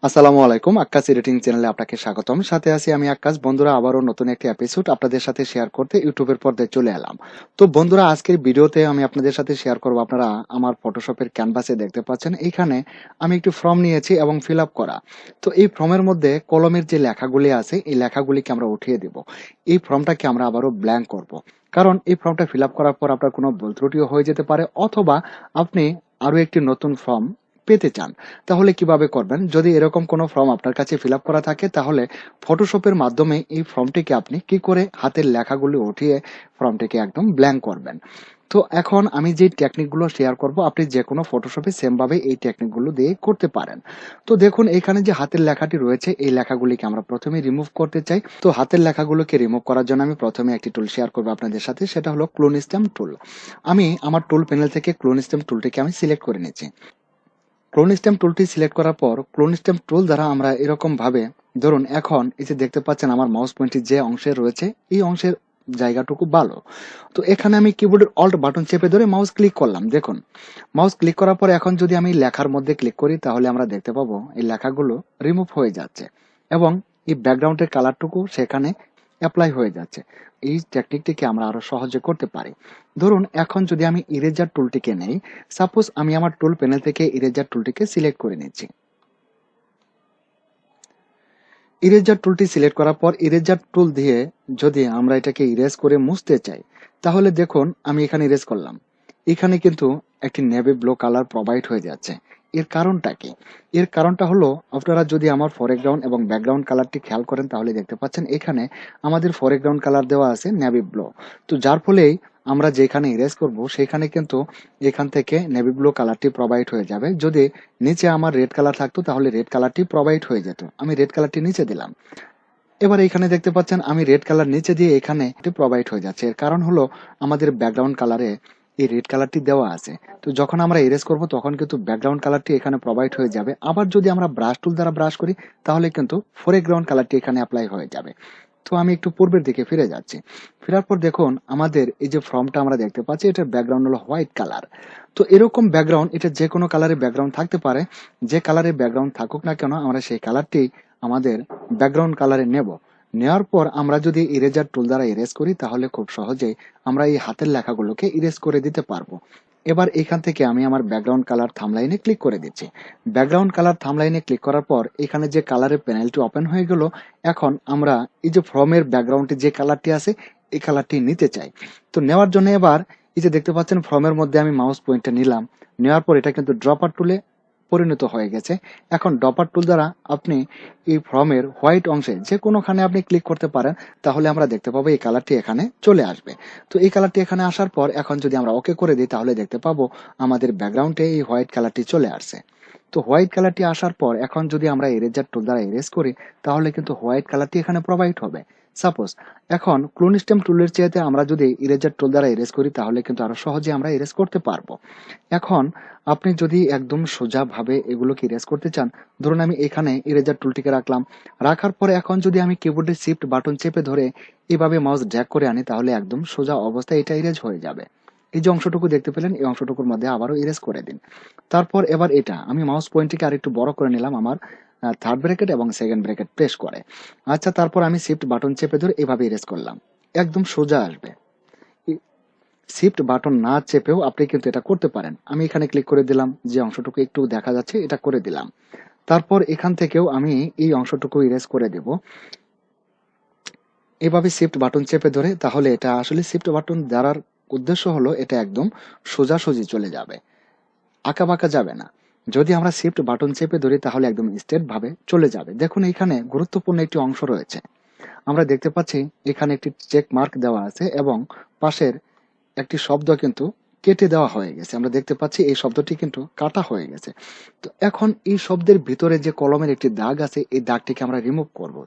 আসসালামু আলাইকুম, আক্কাস এডিটিং চ্যানেলে আপনাকে স্বাগতম। সাথে আছি আমি আক্কাস। বন্ধুরা, আবারও নতুন একটি এপিসোড আপনাদের সাথে শেয়ার করতে ইউটিউবের পর্দায় চলে এলাম। তো বন্ধুরা, আজকের ভিডিওতে আমি আপনাদের সাথে শেয়ার করব, আপনারা আমার ফটোশপের ক্যানভাসে দেখতে পাচ্ছেন এইখানে আমি একটি ফর্ম নিয়েছি এবং ফিল আপ করা। তো এই ফর্মের মধ্যে কলমের যে লেখাগুলি আছে এই লেখাগুলিকে আমরা উঠিয়ে দিব। এই ফর্মটাকে আমরা আবারও ব্ল্যাঙ্ক করব, কারণ এই ফর্মটা ফিল আপ করার পর আপনার কোনো ভুল ত্রুটিও হয়ে যেতে পারে, অথবা আপনি আরো একটি নতুন ফর্ম পেতে চান। তাহলে কিভাবে করবেন? যদি এরকম কোনো ফর্ম আপনার কাছে ফিল আপ করা থাকে, তাহলে ফটোশপের মাধ্যমে এই ফর্মটিকে আপনি কি করে হাতের লেখাগুলি উঠিয়ে ফর্মটিকে একদম ব্ল্যাঙ্ক করবেন। তো এখন আমি যে টেকনিকগুলো শেয়ার করব, আপনি যে কোনো ফটোশপে সেম ভাবে এই টেকনিকগুলো দিয়ে করতে পারেন। তো দেখুন, এখানে যে হাতের লেখাটি রয়েছে এই লেখাগুলিকে আমরা প্রথমে রিমুভ করতে চাই। তো হাতের লেখাগুলোকে রিমুভ করার জন্য আমি প্রথমে একটি টুল শেয়ার করবো আপনাদের সাথে, সেটা হলো ক্লোন স্ট্যাম্প টুল। আমি আমার টুল প্যানেল থেকে ক্লোন স্ট্যাম্প টুলটিকে আমি সিলেক্ট করে নিচ্ছি। ক্লোন স্ট্যাম্প টুলটি সিলেক্ট করার পর ক্লোন স্ট্যাম্প টুল দ্বারা আমরা এরকম ভাবে, ধরুন এখন এই যে দেখতে পাচ্ছেন আমার মাউস পয়েন্টটি যে অংশে রয়েছে এই অংশের জায়গাটুকু ভালো। তো এখানে আমি কিবোর্ডের অল্ট বাটন চেপে ধরে মাউস ক্লিক করলাম। দেখুন, মাউস ক্লিক করার পর এখন যদি আমি লেখার মধ্যে ক্লিক করি, তাহলে আমরা দেখতে পাবো এই লেখাগুলো রিমুভ হয়ে যাচ্ছে এবং এই ব্যাকগ্রাউন্ডের কালারটুকু সেখানে অ্যাপ্লাই হয়ে যাচ্ছে। এই টেকনিকটিকে আমরা আরো সহজে করতে পারি। ধরুন এখন যদি আমি ইরেজার টুলটিকে নেই, সাপোজ আমি আমার টুল প্যানেল থেকে ইরেজার টুলটিকে সিলেক্ট করে নিচ্ছি। ইরেজার টুলটি সিলেক্ট করার পর ইরেজার টুল দিয়ে যদি আমরা এটাকে ইরেজ করে মুছতে চাই, তাহলে দেখুন আমি এখানে ইরেজ করলাম, এখানে কিন্তু একটি নেভি ব্লু কালার প্রোভাইড হয়ে যাচ্ছে। এর কারণটা কি? এর কারণটা হলো, আপনারা যদি আমার ফোরগ্রাউন্ড এবং ব্যাকগ্রাউন্ড কালারটি খেয়াল করেন, তাহলে দেখতে পাচ্ছেন এখানে আমাদের ফোরগ্রাউন্ড কালার দেওয়া আছে নেভি ব্লু। তো যার ফলেই আমরা যেখানে ইরেজ করব সেখানে কিন্তু এখান থেকে নেভি ব্লু কালারটি প্রোভাইড হয়ে যাবে। যদি নিচে আমার রেড কালার থাকতো তাহলে রেড কালারটি প্রোভাইড হয়ে যেত। আমি রেড কালারটি নিচে দিলাম। এবার এখানে দেখতে পাচ্ছেন আমি রেড কালার নিচে দিয়ে এখানে এটি প্রোভাইড হয়ে যাচ্ছে। এর কারণ হলো আমাদের ব্যাকগ্রাউন্ড কালারে এই রেড কালারটি দেওয়া আছে। তো যখন আমরা ইরেজ করব তখন কিন্তু ব্যাকগ্রাউন্ড কালারটি এখানে প্রোভাইড হয়ে যাবে। আবার যদি আমরা ব্রাশ টুল দ্বারা ব্রাশ করি, তাহলে কিন্তু ফোরগ্রাউন্ড কালারটি এখানে অ্যাপ্লাই হয়ে যাবে। তো আমি একটু পূর্বের দিকে ফিরে যাচ্ছি। ফেরার পর দেখুন আমাদের এই যে ফর্মটা আমরা দেখতে পাচ্ছি, এটার ব্যাকগ্রাউন্ড হলো হোয়াইট কালার। তো এরকম ব্যাকগ্রাউন্ড, এটা যে কোনো কালারের ব্যাকগ্রাউন্ড থাকতে পারে। যে কালারের ব্যাকগ্রাউন্ড থাকুক না কেন, আমরা সেই কালারটি আমাদের ব্যাকগ্রাউন্ড কালারে নেব। নেওয়ার পর আমরা যদি ইরেজার টুল দ্বারা ইরেজ করি, তাহলে খুব সহজেই আমরা এই হাতের লেখাগুলোকে ইরেজ করে দিতে পারবো। এবার এখান থেকে আমি আমার ব্যাকগ্রাউন্ড কালার থামলাইনে ক্লিক করে দিচ্ছি। ব্যাকগ্রাউন্ড কালার থামলাইনে ক্লিক করার পর এখানে যে কালারের প্যানেলটি ওপেন হয়ে গেল। এখন আমরা এই যে ফর্মের ব্যাকগ্রাউন্ডে যে কালারটি আছে এই কালারটি নিতে চাই। তো নেওয়ার জন্য এবার এই যে দেখতে পাচ্ছেন ফর্মের মধ্যে আমি মাউস পয়েন্টটা নিলাম। নেওয়ার পর এটা কিন্তু ড্রপার টুলে পরিণত হয়ে গেছে। এখন ড্রপার টুল দ্বারা আপনি এই ফর্মের হোয়াইট অংশে যে কোনোখানে আপনি ক্লিক করতে পারেন, তাহলে আমরা দেখতে পাবো এই কালারটি এখানে চলে আসবে। তো এই কালারটি এখানে আসার পর এখন যদি আমরা ওকে করে দিই, তাহলে দেখতে পাবো আমাদের ব্যাকগ্রাউন্ডে এই হোয়াইট কালারটি চলে আসছে। তো হোয়াইট কালারটি আসার পর এখন যদি আমরা ইরেজার টুল দ্বারা ইরেজ করি, তাহলে কিন্তু হোয়াইট কালারটি এখানে প্রোভাইড হবে। সাপোজ এখন ক্লোন স্ট্যাম্প টুলের চেয়েতে আমরা যদি ইরেজার টুল দ্বারা ইরেজ করি, তাহলে কিন্তু আরো সহজে আমরা ইরেজ করতে পারবো। এখন আপনি যদি একদম সোজা ভাবে এগুলোকে ইরেজ করতে চান, ধরুন আমি এখানে ইরেজার টুলটিকে রাখলাম। রাখার পরে এখন যদি আমি কিবোর্ডে শিফট বাটন চেপে ধরে এভাবে মাউস ড্র্যাগ করে আনি, তাহলে একদম সোজা অবস্থায় এটা ইরেজ হয়ে যাবে। এই যে অংশটুকু দেখতে পেলেন, এই অংশটুকুর মধ্যে আবারও ইরেজ করে দিন। তারপর এবার এটা আমি মাউস পয়েন্টটিকে আরেকটু বড় করে নিলাম আমার থার্ড ব্র্যাকেট এবং সেকেন্ড ব্র্যাকেট প্রেস করে। আচ্ছা, তারপর আমি শিফট বাটন চেপে ধরে এভাবে ইরেজ করলাম। একদম সোজা আসবে। শিফট বাটন না চেপেও আপনি কিন্তু এটা করতে পারেন। আমি এখানে ক্লিক করে দিলাম, যে অংশটুকু একটু দেখা যাচ্ছে এটা করে দিলাম। তারপর এখান থেকেও আমি এই অংশটুকু ইরেজ করে দেব এভাবে শিফট বাটন চেপে ধরে। তাহলে এটা আসলে শিফট বাটন দ্বারার উদ্দেশ্য হলো এটা একদম সোজাসুজি চলে যাবে, আঁকা বাঁকা যাবে না। যদি আমরা শিফট বাটন চেপে ধরি তাহলে একদম স্ট্রেট ভাবে চলে যাবে। দেখুন এখানে গুরুত্বপূর্ণ একটি অংশ রয়েছে। আমরা দেখতে পাচ্ছি এখানে একটি চেক মার্ক দেওয়া আছে এবং পাশের একটি শব্দ কিন্তু কেটে দেওয়া হয়ে গেছে। আমরা দেখতে পাচ্ছি এই শব্দটি কিন্তু কাটা হয়ে গেছে। তো এখন এই শব্দের ভিতরে যে কলমের একটি দাগ আছে এই দাগটিকে আমরা রিমুভ করব।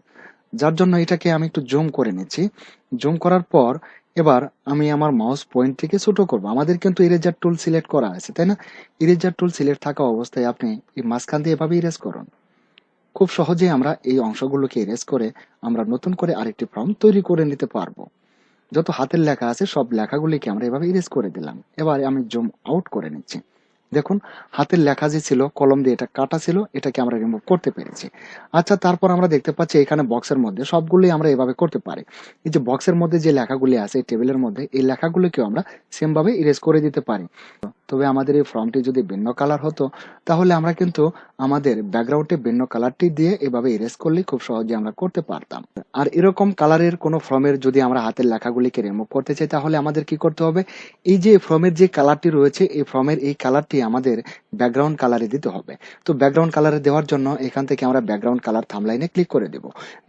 যার জন্য এটাকে আমি একটু জুম করে নিচ্ছি। জুম করার পর এবার আমি আমার মাউস পয়েন্টটিকে ছোট করব। আমাদের কিন্তু ইরেজার টুল সিলেক্ট করা আছে, তাই না? ইরেজার টুল সিলেক্ট থাকা অবস্থায় আপনি এই মাঝখান দিয়ে এভাবে ইরেজ করুন। খুব সহজেই আমরা এই অংশগুলোকে ইরেজ করে আমরা নতুন করে আরেকটি ফর্ম তৈরি করে নিতে পারবো। যত হাতের লেখা আছে সব লেখাগুলিকে আমরা এভাবে ইরেজ করে দিলাম। এবার আমি জুম আউট করে নিচ্ছি। দেখুন হাতের লেখা যে ছিল কলম দিয়ে এটা কাটা ছিল, এটাকে আমরা রিমুভ করতে পেরেছি। আচ্ছা, তারপর আমরা দেখতে পাচ্ছি এখানে বক্সের মধ্যে সবগুলোই আমরা এভাবে করতে পারি। এই যে বক্সের মধ্যে যে লেখাগুলি আছে এই টেবিলের মধ্যে, এই লেখাগুলিকেও আমরা সেম ভাবে ইরেজ করে দিতে পারি। তবে আমাদের এই ফর্মটি যদি ভিন্ন কালার হতো, তাহলে আমরা কিন্তু আমাদের ব্যাকগ্রাউন্ডে ভিন্ন কালারটি দিয়ে এভাবে ইরেজ করলে খুব সহজে আমরা করতে পারতাম। আর এরকম কালারের কোনো ফর্মের যদি আমরা হাতের লেখাগুলিকে রিমুভ করতে চাই, তাহলে আমাদের কি করতে হবে, এই যে ফর্মের যে কালারটি রয়েছে এই ফর্মের এই কালারটি আমাদের ব্যাকগ্রাউন্ড কালারে দিতে হবে। তো ব্যাকগ্রাউন্ড কালারে দেওয়ার জন্য এখান থেকে আমরা ব্যাকগ্রাউন্ড কালার থামলাইনে ক্লিক করে দেব।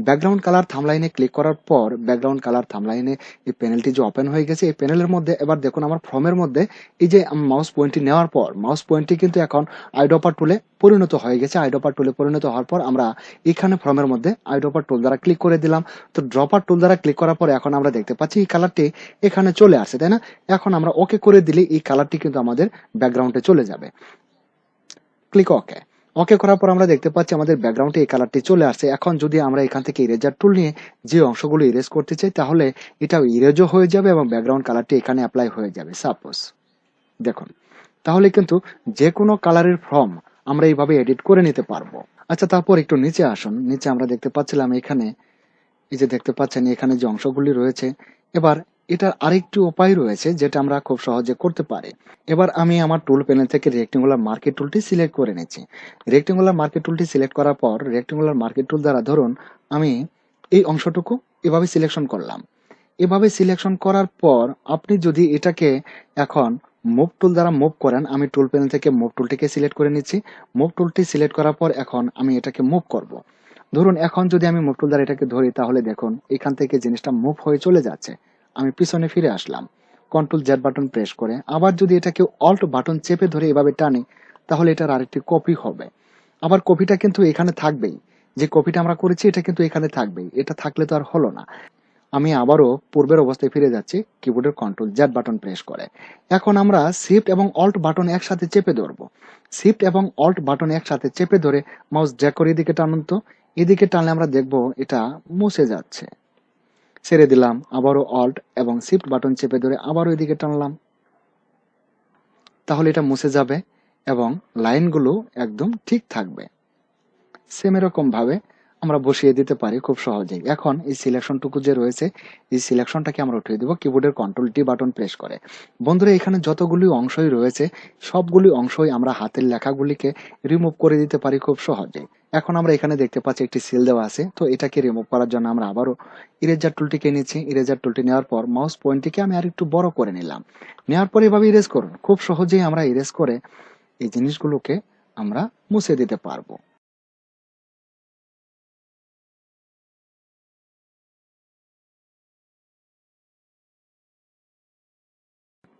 ব্যাকগ্রাউন্ড কালার থামলাইনে ক্লিক করার পর ব্যাকগ্রাউন্ড কালার থামলাইনে এই প্যানেলটি যে ওপেন হয়ে গেছে, এই প্যানেলের মধ্যে এবার দেখুন আমার ফর্মের মধ্যে এই যে মাউস পয়েন্টটি নেওয়ার পর মাউস পয়েন্টটি কিন্তু এখন আইড্রপার টুলে পরিণত হয়ে গেছে। আইড্রপার টুলে পরিণত হওয়ার পর আমরা এখানে ফর্মের মধ্যে আইড্রপার টুল দ্বারা ক্লিক করে দিলাম। তো ড্রপার টুল দ্বারা ক্লিক করার পর এখন আমরা দেখতে পাচ্ছি এই কালারটি এখানে চলে আসছে, তাই না? এখন আমরা ওকে করে দিলে এই কালারটি কিন্তু আমাদের ব্যাকগ্রাউন্ডে চলে যাবে। ক্লিক ওকে। ওকে করার পর আমরা দেখতে পাচ্ছি আমাদের ব্যাকগ্রাউন্ডে এই কালারটি চলে আসছে। এখন যদি আমরা এখান থেকে ইরেজার টুল নিয়ে যে অংশগুলো ইরেজ করতে চাই, তাহলে এটাও ইরেজও হয়ে যাবে এবং ব্যাকগ্রাউন্ড কালারটি এখানে অ্যাপ্লাই হয়ে যাবে। সাপোজ দেখুন, তাহলে কিন্তু যে কোনো কালারের ফর্ম আমরা এইভাবে এডিট করে নিতে পারবো। আচ্ছা, তারপর একটু নিচে আসুন। নিচে আমরা দেখতে পাচ্ছিলাম এখানে, এই যে দেখতে পাচ্ছেন এখানে যে অংশগুলি রয়েছে, এবার এটার আরেকটি উপায় রয়েছে যেটা আমরা খুব সহজে করতে পারি। এবার আমি আমার টুল প্যানেল থেকে রেক্টেঙ্গুলার মার্কেট টুলটি সিলেক্ট করে নিচ্ছি। রেক্টেঙ্গুলার মার্কেট টুলটি সিলেক্ট করার পর রেক্টেঙ্গুলার মার্কেট টুল দ্বারা ধরুন আমি এই অংশটুকু এভাবে সিলেকশন করলাম। এভাবে সিলেকশন করার পর আপনি যদি এটাকে এখন মুভ টুল দ্বারা মুভ করেন, আমি টুল প্যানেল থেকে মুভ টুলটিকে সিলেক্ট করে নিচ্ছি। মুভ টুলটি সিলেক্ট করার পর এখন আমি এটাকে মুভ করব। ধরুন এখন যদি আমি মুভ টুল দ্বারা এটাকে ধরি, তাহলে দেখুন এখান থেকে জিনিসটা মুভ হয়ে চলে যাচ্ছে। আমি পিছনে ফিরে আসলাম কন্ট্রোল জেড বাটন প্রেস করে। আবার যদি এটাকে অল্ট বাটন চেপে ধরে এভাবে টানি, তাহলে এটার আরেকটি কপি হবে। আবার কপিটা কিন্তু এখানে থাকবেই, যে কপিটা আমরা করেছি এটা কিন্তু এখানে থাকবেই। এটা থাকলে তো আর হলো না। আমি আবারও পূর্বের অবস্থায় ফিরে যাচ্ছি কিবোর্ডের কন্ট্রোল জেড বাটন প্রেস করে। এখন আমরা শিফট এবং অল্ট বাটন একসাথে চেপে ধরবো। শিফট এবং অল্ট বাটন একসাথে চেপে ধরে মাউস ড্র্যাগ করে এদিকে টানুন। তো এদিকে টানলে আমরা দেখবো এটা মুছে যাচ্ছে। ছেড়ে দিলাম, আবারও অল্ট এবং শিফট বাটন চেপে ধরে আবারও এদিকে টানলাম, তাহলে এটা মুছে যাবে এবং লাইনগুলো একদম ঠিক থাকবে। সেম এরকম ভাবে আমরা বসিয়ে দিতে পারি খুব সহজেই। এখন এই সিলেকশনটুকু যে রয়েছে, এই সিলেকশনটাকে আমরা উঠিয়ে দেবো কিবোর্ডের কন্ট্রোল টি বাটন প্রেস করে। বন্ধুরা, এখানে যতগুলি অংশই রয়েছে সবগুলি অংশই আমরা হাতের লেখাগুলিকে রিমুভ করে দিতে পারি খুব সহজেই। এখন আমরা এখানে দেখতে পাচ্ছি একটি সিল দেওয়া আছে, তো এটাকে রিমুভ করার জন্য আমরা আবারও ইরেজার টুলটিকে নিচ্ছি। ইরেজার টুলটি নেওয়ার পর মাউস পয়েন্টটিকে আমি আর একটু বড় করে নিলাম। নেওয়ার পর এভাবে ইরেজ করুন। খুব সহজেই আমরা ইরেজ করে এই জিনিসগুলোকে আমরা মুছে দিতে পারবো।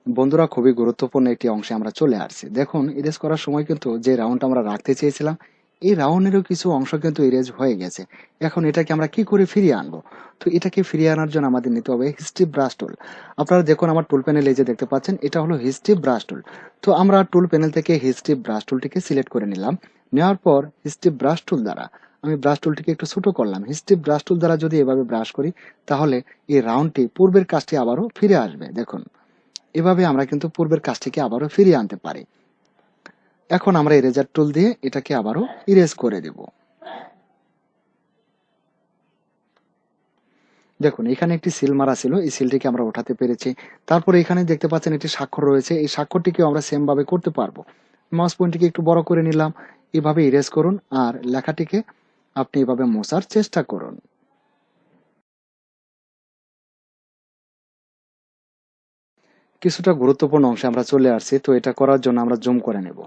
বন্ধুরা, খুবই গুরুত্বপূর্ণ একটি অংশে আমরা চলে আসছি। দেখুন, ইরেজ করার সময় কিন্তু যে রাউন্ড আমরা রাখতে চেয়েছিলাম, এই রাউন্ডেরও কিছু অংশ কিন্তু ইরেজ হয়ে গেছে। এখন এটাকে আমরা কি করে ফিরিয়ে আনবো? তো এটাকে ফিরিয়ে আনার জন্য আমাদের নিতে হবে হিস্ট্রি ব্রাশ টুল। আপনারা দেখুন আমার টুল প্যানেল এই যে দেখতে পাচ্ছেন, এটা হলো হিস্ট্রি ব্রাশ টুল। তো আমরা টুল প্যানেল থেকে হিস্ট্রি ব্রাশ টুলটিকে সিলেক্ট করে নিলাম। নেওয়ার পর হিস্ট্রি ব্রাশ টুল দ্বারা আমি ব্রাশ টুলটিকে একটু ছোট করলাম। হিস্ট্রি ব্রাশ টুল দ্বারা যদি এভাবে ব্রাশ করি, তাহলে এই রাউন্ডটি পূর্বের কাজটি আবারও ফিরে আসবে। দেখুন, এভাবে আমরা কিন্তু পূর্বের কাজটিকে আবারও ফিরিয়ে আনতে পারি। এখন আমরা ইরেজার টুল দিয়ে এটাকে আবারও ইরেজ করে দেব। দেখুন, এখানে একটি সিল মারা ছিল, এই সিলটিকে আমরা ওঠাতে পেরেছি। তারপরে এখানে দেখতে পাচ্ছেন একটি স্বাক্ষর রয়েছে, এই স্বাক্ষরটিকেও আমরা সেম ভাবে করতে পারবো। মাউস পয়েন্টটিকে একটু বড় করে নিলাম। এভাবে ইরেজ করুন আর লেখাটিকে আপনি এভাবে মোছার চেষ্টা করুন। কিছুটা গুরুত্বপূর্ণ অংশে আমরা চলে আসছি, তো এটা করার জন্য আমরা জুম করে নেব।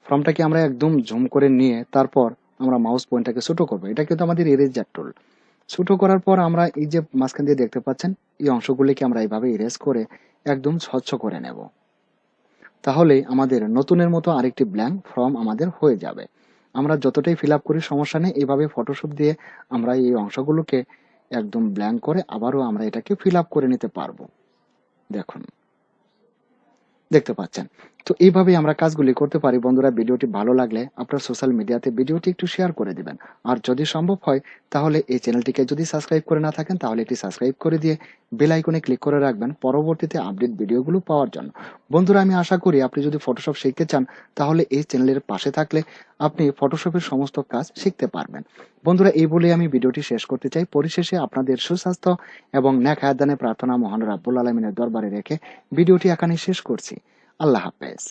ফর্মটাকে আমরা একদম জুম করে নিয়ে তারপর আমরা মাউস পয়েন্টটাকে ছোট করবো। এটা কিন্তু আমাদের ইরেজার টুল। ছোট করার পর আমরা এই যে মাঝখান দিয়ে দেখতে পাচ্ছেন, এই অংশগুলিকে আমরা এইভাবে ইরেজ করে একদম স্বচ্ছ করে নেব। তাহলেই আমাদের নতুনের মতো আরেকটি ব্ল্যাঙ্ক ফর্ম আমাদের হয়ে যাবে। আমরা যতটাই ফিল আপ করি সমস্যা নেই, এইভাবে ফটোশপ দিয়ে আমরা এই অংশগুলোকে একদম ব্ল্যাঙ্ক করে আবারও আমরা এটাকে ফিল আপ করে নিতে পারবো। দেখুন, দেখতে পাচ্ছেন। তো এইভাবেই আমরা কাজগুলি করতে পারি। বন্ধুরা, ভিডিওটি ভালো লাগলে আপনার সোশ্যাল মিডিয়াতে ভিডিওটি একটু শেয়ার করে দিবেন। আর যদি সম্ভব হয় তাহলে এই চ্যানেলটিকে যদি সাবস্ক্রাইব করে না থাকেন তাহলে একটি সাবস্ক্রাইব করে দিয়ে বেল আইকনে ক্লিক করে রাখবেন পরবর্তীতে আপডেট ভিডিওগুলো পাওয়ার জন্য। বন্ধুরা, আমি আশা করি আপনি যদি ফটোশপ শিখতে চান তাহলে এই চ্যানেলের পাশে থাকলে আপনি ফটোশপের সমস্ত কাজ শিখতে পারবেন। বন্ধুরা, এই বলে আমি ভিডিওটি শেষ করতে চাই। পরিশেষে আপনাদের সুস্বাস্থ্য এবং নেক হায়াত দানের প্রার্থনা মহান রাব্বুল আলামিনের দরবারে রেখে ভিডিওটি এখানে শেষ করছি। আল্লাহ হাফেজ।